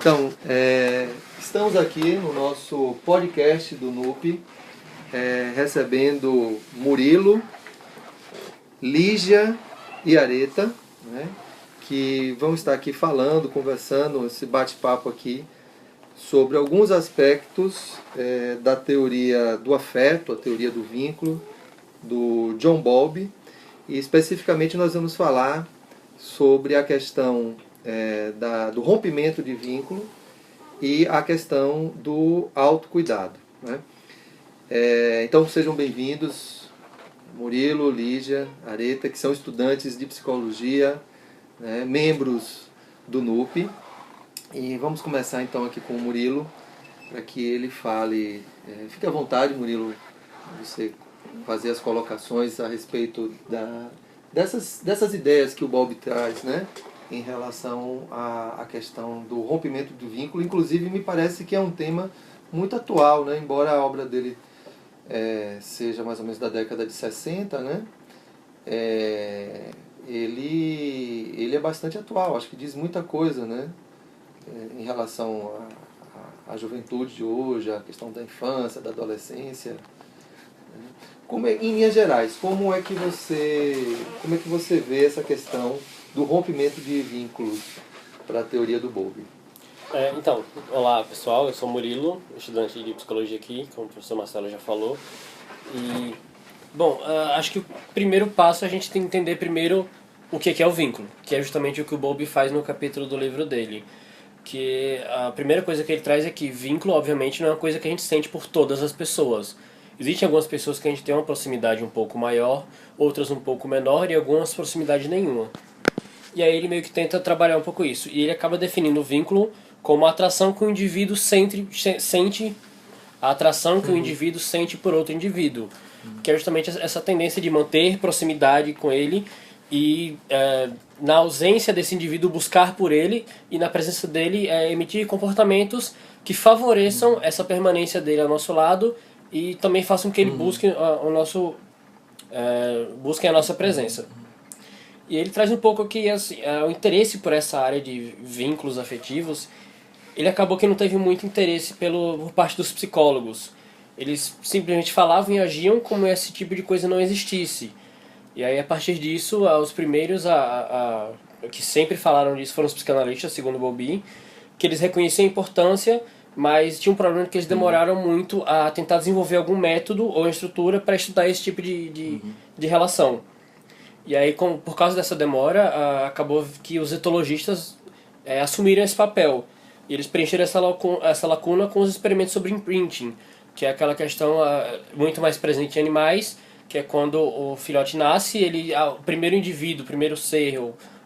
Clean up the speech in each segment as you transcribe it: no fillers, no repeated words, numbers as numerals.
Então, estamos aqui no nosso podcast do NUP, recebendo Murilo, Lígia e Areta, né, que vão estar aqui falando, conversando, esse bate-papo aqui, sobre alguns aspectos da teoria do afeto, a teoria do vínculo, do John Bowlby, e especificamente nós vamos falar sobre a questão do rompimento de vínculo e a questão do autocuidado, né? Então sejam bem-vindos, Murilo, Lígia, Areta, que são estudantes de psicologia, né, membros do NUP. E vamos começar então aqui com o Murilo, para que ele fale. Fique à vontade, Murilo, você fazer as colocações a respeito dessas ideias que o Bowlby traz, né, em relação à questão do rompimento do vínculo. Inclusive, me parece que é um tema muito atual, né, embora a obra dele seja mais ou menos da década de 60, né, ele é bastante atual, acho que diz muita coisa, né, em relação à juventude de hoje, a questão da infância, da adolescência. Em linhas gerais, como é que você vê essa questão do rompimento de vínculos para a teoria do Bowlby? Então, olá pessoal, eu sou Murilo, estudante de psicologia aqui, como o professor Marcelo já falou. E, bom, acho que o primeiro passo é a gente tem que entender primeiro o que é o vínculo, que é justamente o que o Bowlby faz no capítulo do livro dele. Que a primeira coisa que ele traz é que vínculo, obviamente, não é uma coisa que a gente sente por todas as pessoas. Existem algumas pessoas que a gente tem uma proximidade um pouco maior, outras um pouco menor e algumas proximidade nenhuma. E aí ele meio que tenta trabalhar um pouco isso. E ele acaba definindo o vínculo como a atração que o indivíduo sente, a atração que o indivíduo sente por outro indivíduo. Que é justamente essa tendência de manter proximidade com ele e, na ausência desse indivíduo, buscar por ele e, na presença dele, emitir comportamentos que favoreçam essa permanência dele ao nosso lado e também façam que ele busque busquem a nossa presença. E ele traz um pouco que assim, o interesse por essa área de vínculos afetivos, ele acabou que não teve muito interesse por parte dos psicólogos. Eles simplesmente falavam e agiam como esse tipo de coisa não existisse. E aí, a partir disso, os primeiros que sempre falaram disso foram os psicanalistas, segundo Bowlby, que eles reconheciam a importância, mas tinha um problema que eles demoraram muito a tentar desenvolver algum método ou estrutura para estudar esse tipo de relação. E aí, por causa dessa demora, acabou que os etologistas assumiram esse papel. E eles preencheram essa lacuna com os experimentos sobre imprinting, que é aquela questão muito mais presente em animais, que é quando o filhote nasce, o primeiro indivíduo, o primeiro ser,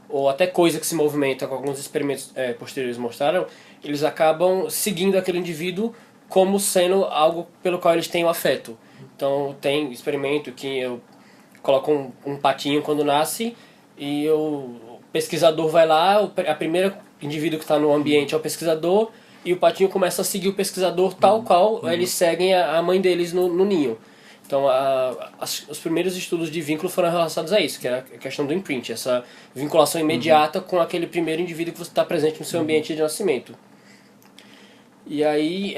ou até coisa que se movimenta, com alguns experimentos posteriores mostraram, eles acabam seguindo aquele indivíduo como sendo algo pelo qual eles têm o afeto. Então tem experimento que eu coloco um patinho quando nasce e o pesquisador vai lá, a primeira indivíduo que está no ambiente é o pesquisador e o patinho começa a seguir o pesquisador tal qual eles seguem a mãe deles no ninho. Então, os primeiros estudos de vínculo foram relacionados a isso, que era a questão do imprint, essa vinculação imediata com aquele primeiro indivíduo que você está presente no seu ambiente de nascimento. E aí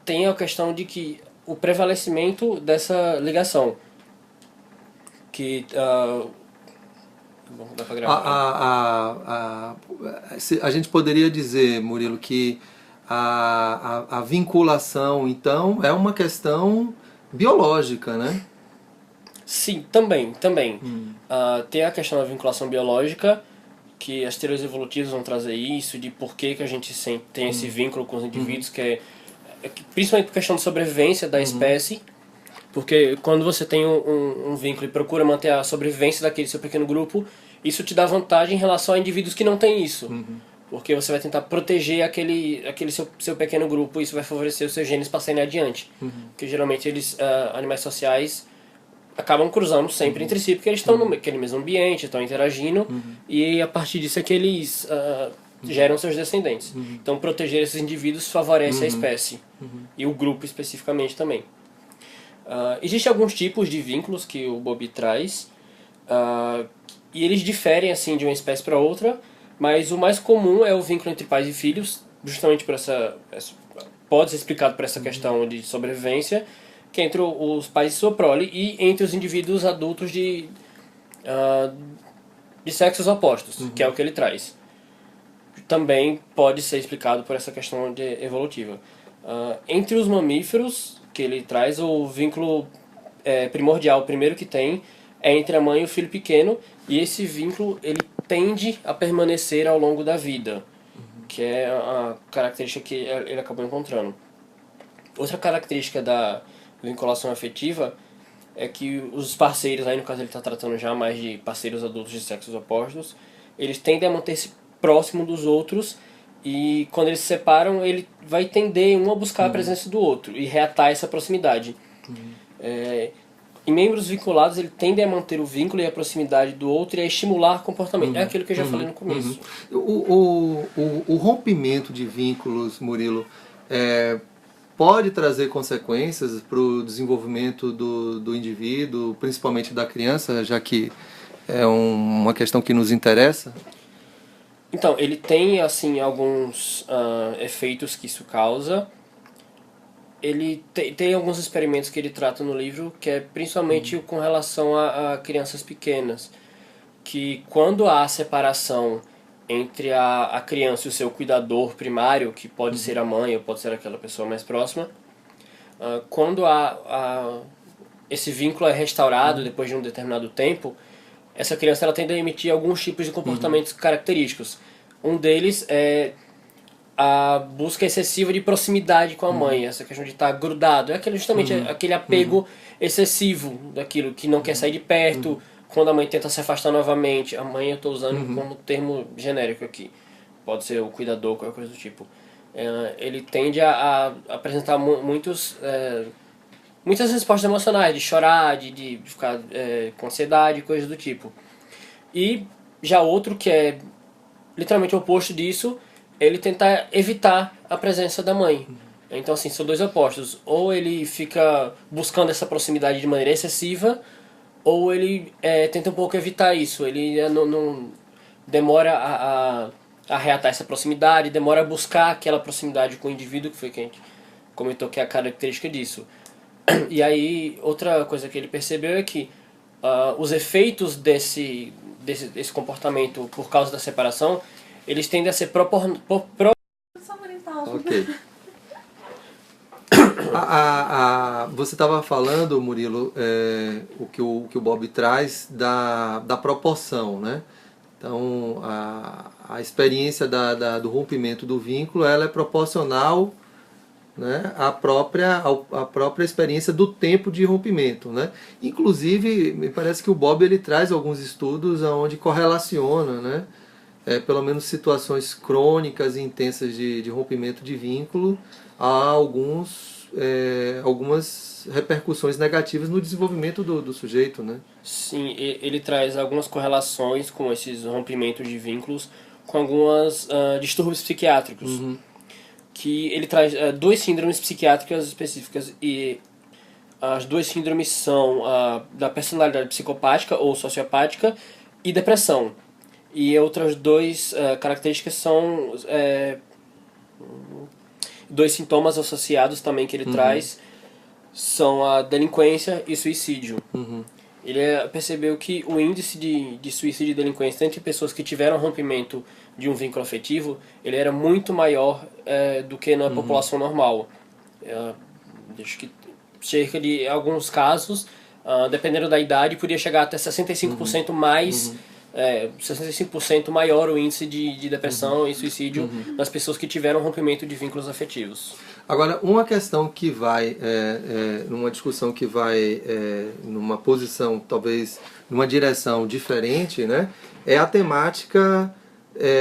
tem a questão de que o prevalecimento dessa ligação, que bom, dá pra gravar. A gente poderia dizer, Murilo, que a vinculação, então, é uma questão biológica, né? Sim, também. Tem a questão da vinculação biológica, que as teorias evolutivas vão trazer isso, de por que a gente tem esse vínculo com os indivíduos, que principalmente por questão de sobrevivência da espécie, porque quando você tem um vínculo e procura manter a sobrevivência daquele seu pequeno grupo, isso te dá vantagem em relação a indivíduos que não têm isso. Porque você vai tentar proteger aquele seu pequeno grupo e isso vai favorecer os seus genes passarem adiante. Porque geralmente animais sociais acabam cruzando sempre entre si, porque eles estão naquele mesmo ambiente, estão interagindo, e a partir disso é que eles geram seus descendentes. Então proteger esses indivíduos favorece a espécie, e o grupo especificamente também. Existem alguns tipos de vínculos que o Bowlby traz, e eles diferem assim de uma espécie para outra, mas o mais comum é o vínculo entre pais e filhos, justamente por pode ser explicado por essa questão de sobrevivência, que é entre os pais e sua prole, e entre os indivíduos adultos de sexos opostos, que é o que ele traz. Também pode ser explicado por essa questão evolutiva. Entre os mamíferos que ele traz, o vínculo primordial, o primeiro que tem, é entre a mãe e o filho pequeno, e esse vínculo ele tende a permanecer ao longo da vida, que é a característica que ele acabou encontrando. Outra característica da vinculação afetiva é que os parceiros, aí no caso ele está tratando já mais de parceiros adultos de sexos opostos, eles tendem a manter-se próximo dos outros, e quando eles se separam, ele vai tender um a buscar a presença do outro e reatar essa proximidade. Em membros vinculados, ele tende a manter o vínculo e a proximidade do outro e a estimular comportamento. É aquilo que eu já falei no começo. O rompimento de vínculos, Murilo, pode trazer consequências para o desenvolvimento do indivíduo, principalmente da criança, já que é uma questão que nos interessa? Então, ele tem assim alguns efeitos que isso causa. Ele tem alguns experimentos que ele trata no livro, que é principalmente com relação a crianças pequenas, que quando há separação entre a criança e o seu cuidador primário, que pode ser a mãe ou pode ser aquela pessoa mais próxima, quando esse vínculo é restaurado depois de um determinado tempo, essa criança ela tende a emitir alguns tipos de comportamentos característicos. Um deles é a busca excessiva de proximidade com a mãe, essa questão de estar grudado, é justamente aquele apego excessivo daquilo, que não quer sair de perto, quando a mãe tenta se afastar novamente. A mãe eu estou usando como termo genérico aqui, pode ser o cuidador, qualquer coisa do tipo. Ele tende a apresentar muitas respostas emocionais, de chorar, de ficar com ansiedade, coisas do tipo. E já outro que é literalmente o oposto disso, ele tentar evitar a presença da mãe. Então, assim, são dois opostos. Ou ele fica buscando essa proximidade de maneira excessiva, ou ele tenta um pouco evitar isso. Ele não demora a reatar essa proximidade, demora a buscar aquela proximidade com o indivíduo, que foi que a gente comentou que é a característica disso. E aí, outra coisa que ele percebeu é que os efeitos desse comportamento por causa da separação, eles tendem a ser Ok. Você estava falando, Murilo, o que o Bob traz da proporção, né? Então, a experiência do rompimento do vínculo, ela é proporcional, né, à própria experiência do tempo de rompimento, né? Inclusive, me parece que o Bob ele traz alguns estudos onde correlaciona, né, pelo menos situações crônicas e intensas de rompimento de vínculo a algumas repercussões negativas no desenvolvimento do sujeito, né? Sim, ele traz algumas correlações com esses rompimentos de vínculos com alguns distúrbios psiquiátricos. Que ele traz duas síndromes psiquiátricas específicas, e as duas síndromes são da personalidade psicopática ou sociopática e depressão. E outras duas características são dois sintomas associados também que ele traz, são a delinquência e suicídio. Ele percebeu que o índice de suicídio e delinquência entre pessoas que tiveram rompimento de um vínculo afetivo, ele era muito maior do que na população normal. Acho que cerca de alguns casos, dependendo da idade, podia chegar até 65% mais, 65% maior o índice de depressão e suicídio nas pessoas que tiveram rompimento de vínculos afetivos. Agora, uma questão que vai, numa discussão que vai numa posição, talvez numa direção diferente, né, é a temática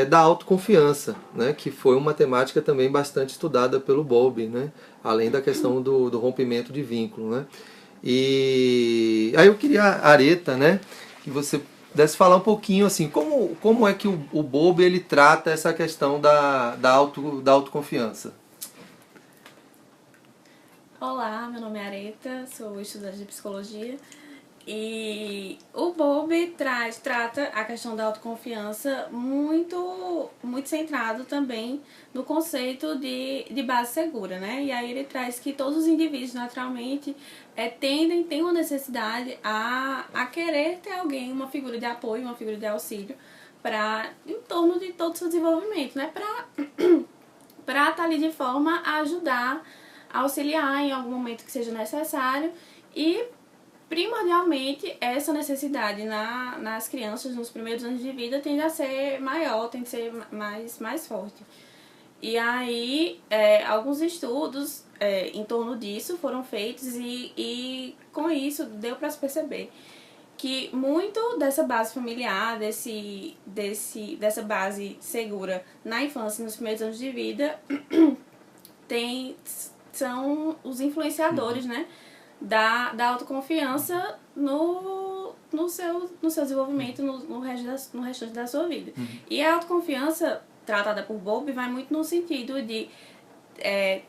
da autoconfiança, né, que foi uma temática também bastante estudada pelo Bowlby, né, além da questão do rompimento de vínculo, né. E aí eu queria, Areta, né, que você pudesse falar um pouquinho assim, como é que o Bowlby ele trata essa questão da autoconfiança. Olá, meu nome é Areta, sou estudante de psicologia E o Bowlby trata a questão da autoconfiança muito, muito centrado também no conceito de base segura, né? E aí ele traz que todos os indivíduos, naturalmente, têm uma necessidade a querer ter alguém, uma figura de apoio, uma figura de auxílio, em torno de todo o seu desenvolvimento, né? Para estar ali de forma a ajudar, a auxiliar em algum momento que seja necessário e primordialmente, essa necessidade nas crianças, nos primeiros anos de vida, tende a ser maior, tende a ser mais forte. E aí, alguns estudos em torno disso foram feitos e com isso deu para se perceber que muito dessa base familiar, dessa base segura na infância e nos primeiros anos de vida, são os influenciadores, né? Da autoconfiança no seu desenvolvimento no restante da sua vida. E a autoconfiança tratada por Bowlby vai muito no sentido de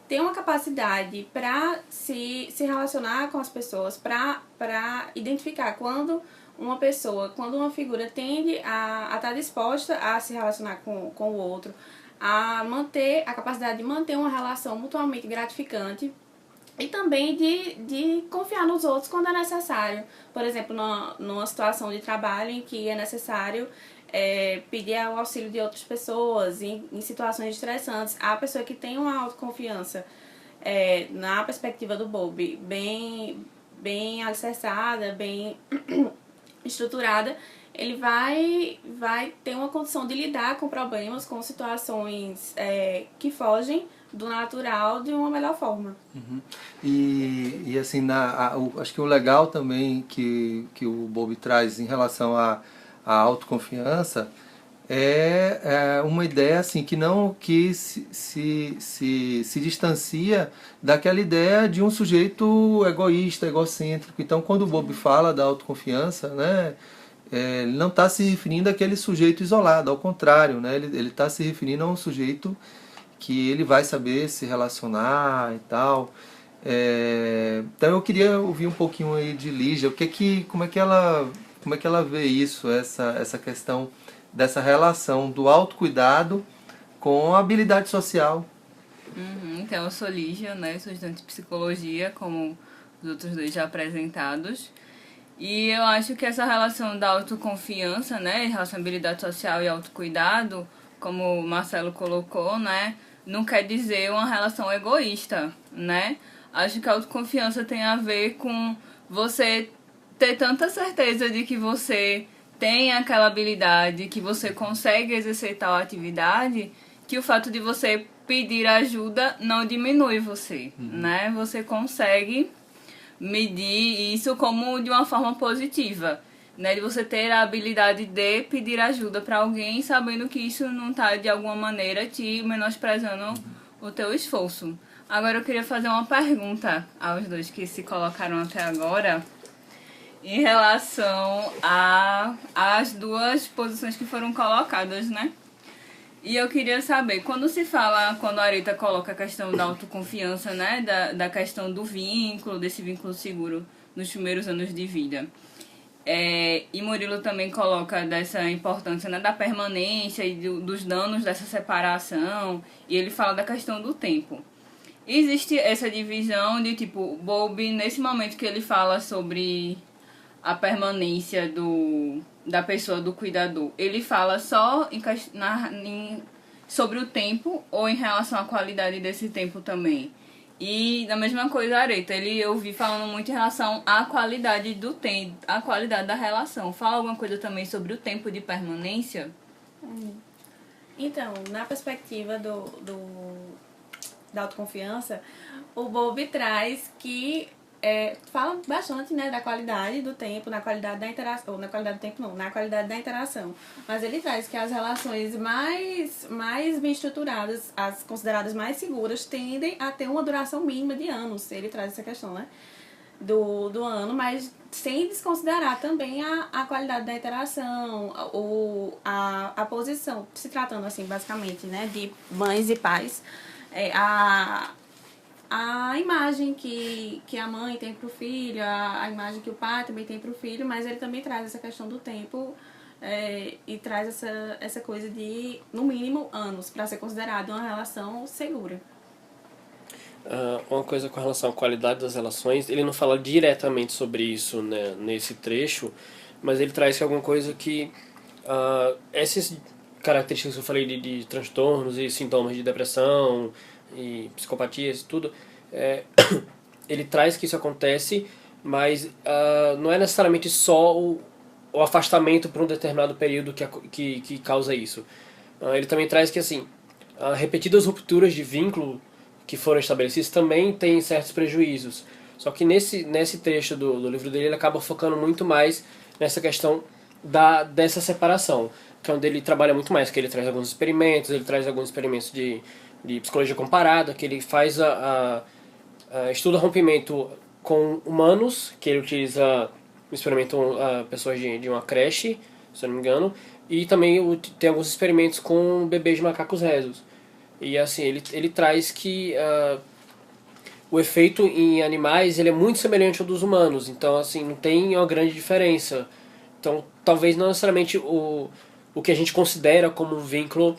ter uma capacidade para se relacionar com as pessoas, para identificar quando uma figura tende a estar disposta a se relacionar com o outro, a capacidade de manter uma relação mutuamente gratificante, e também de confiar nos outros quando é necessário. Por exemplo, numa situação de trabalho em que é necessário pedir o auxílio de outras pessoas, em situações estressantes. A pessoa que tem uma autoconfiança, na perspectiva do Bowlby, bem alicerçada, bem estruturada, ele vai ter uma condição de lidar com problemas, com situações que fogem do natural de uma melhor forma. E assim, acho que o legal também que o Bowlby traz em relação à autoconfiança é uma ideia assim que se distancia daquela ideia de um sujeito egoísta, egocêntrico. Então, quando o Bowlby fala da autoconfiança, né, ele não está se referindo àquele sujeito isolado, ao contrário, né, ele está se referindo a um sujeito que ele vai saber se relacionar e tal. Então eu queria ouvir um pouquinho aí de Lígia, como é que ela vê isso, essa questão dessa relação do autocuidado com a habilidade social. Então, eu sou Lígia, né? Sou estudante de psicologia, como os outros dois já apresentados. E eu acho que essa relação da autoconfiança, né? Relação à habilidade social e autocuidado, como o Marcelo colocou, né? Não quer dizer uma relação egoísta, né? Acho que a autoconfiança tem a ver com você ter tanta certeza de que você tem aquela habilidade, que você consegue exercer tal atividade, que o fato de você pedir ajuda não diminui você, né? Você consegue medir isso como de uma forma positiva, né? De você ter a habilidade de pedir ajuda para alguém, sabendo que isso não está de alguma maneira te menosprezando o teu esforço. Agora eu queria fazer uma pergunta aos dois que se colocaram até agora em relação às duas posições que foram colocadas, né? E eu queria saber, quando a Arita coloca a questão da autoconfiança, né? Da questão do vínculo, desse vínculo seguro nos primeiros anos de vida. E Murilo também coloca dessa importância, né, da permanência e dos danos dessa separação. E ele fala da questão do tempo. Existe essa divisão de, tipo, Bowlby, nesse momento que ele fala sobre a permanência da pessoa, do cuidador, ele fala só sobre o tempo ou em relação à qualidade desse tempo também? E da mesma coisa, Areta, eu vi falando muito em relação à qualidade do tempo, à qualidade da relação. Fala alguma coisa também sobre o tempo de permanência? Então, na perspectiva da autoconfiança, o Bowlby traz que fala bastante, né, da qualidade do tempo, na qualidade da interação, ou na qualidade do tempo não, na qualidade da interação. Mas ele traz que as relações mais bem estruturadas, as consideradas mais seguras, tendem a ter uma duração mínima de anos. Ele traz essa questão, né, do ano, mas sem desconsiderar também a qualidade da interação, a posição, se tratando assim, basicamente, né, de mães e pais, a a imagem que a mãe tem para o filho, a imagem que o pai também tem para o filho, mas ele também traz essa questão do tempo e traz essa coisa de, no mínimo, anos, para ser considerado uma relação segura. Uma coisa com relação à qualidade das relações, ele não fala diretamente sobre isso, né, nesse trecho, mas ele traz alguma coisa que essas características que eu falei de transtornos e sintomas de depressão e psicopatias e tudo, ele traz que isso acontece, mas não é necessariamente só o afastamento por um determinado período que causa isso. Ele também traz que assim, repetidas rupturas de vínculo que foram estabelecidos também têm certos prejuízos. Só que nesse trecho do livro dele ele acaba focando muito mais nessa questão dessa separação, que é onde ele trabalha muito mais, que ele traz alguns experimentos, de psicologia comparada, que ele faz estuda rompimento com humanos, que ele utiliza um experimento pessoas de uma creche, se eu não me engano, e também tem alguns experimentos com bebês de macacos rezos. E assim, ele traz que o efeito em animais ele é muito semelhante ao dos humanos, então assim, não tem uma grande diferença. Então talvez não necessariamente o que a gente considera como um vínculo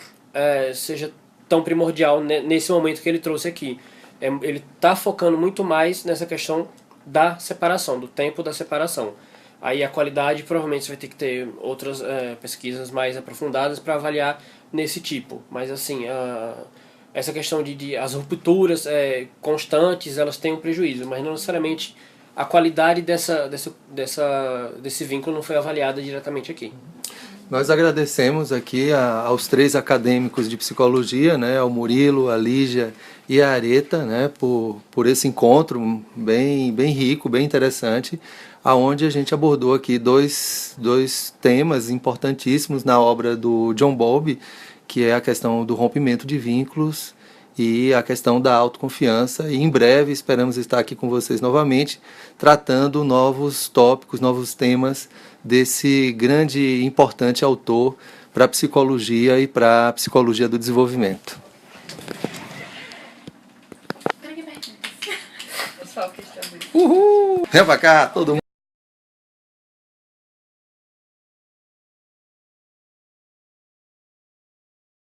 seja tão primordial nesse momento que ele trouxe aqui. Ele está focando muito mais nessa questão da separação, do tempo da separação. Aí a qualidade provavelmente você vai ter que ter outras pesquisas mais aprofundadas para avaliar nesse tipo. Mas assim, essa questão de as rupturas constantes, elas têm um prejuízo, mas não necessariamente a qualidade desse vínculo não foi avaliada diretamente aqui. Nós agradecemos aqui aos 3 acadêmicos de psicologia, né, ao Murilo, a Lígia e a Areta, né, por esse encontro bem rico, bem interessante, aonde a gente abordou aqui dois temas importantíssimos na obra do John Bowlby, que é a questão do rompimento de vínculos e a questão da autoconfiança. E em breve esperamos estar aqui com vocês novamente, tratando novos tópicos, novos temas desse grande e importante autor para a psicologia e para a psicologia do desenvolvimento. Pessoal que está Uhul! Vem pra cá, todo mundo!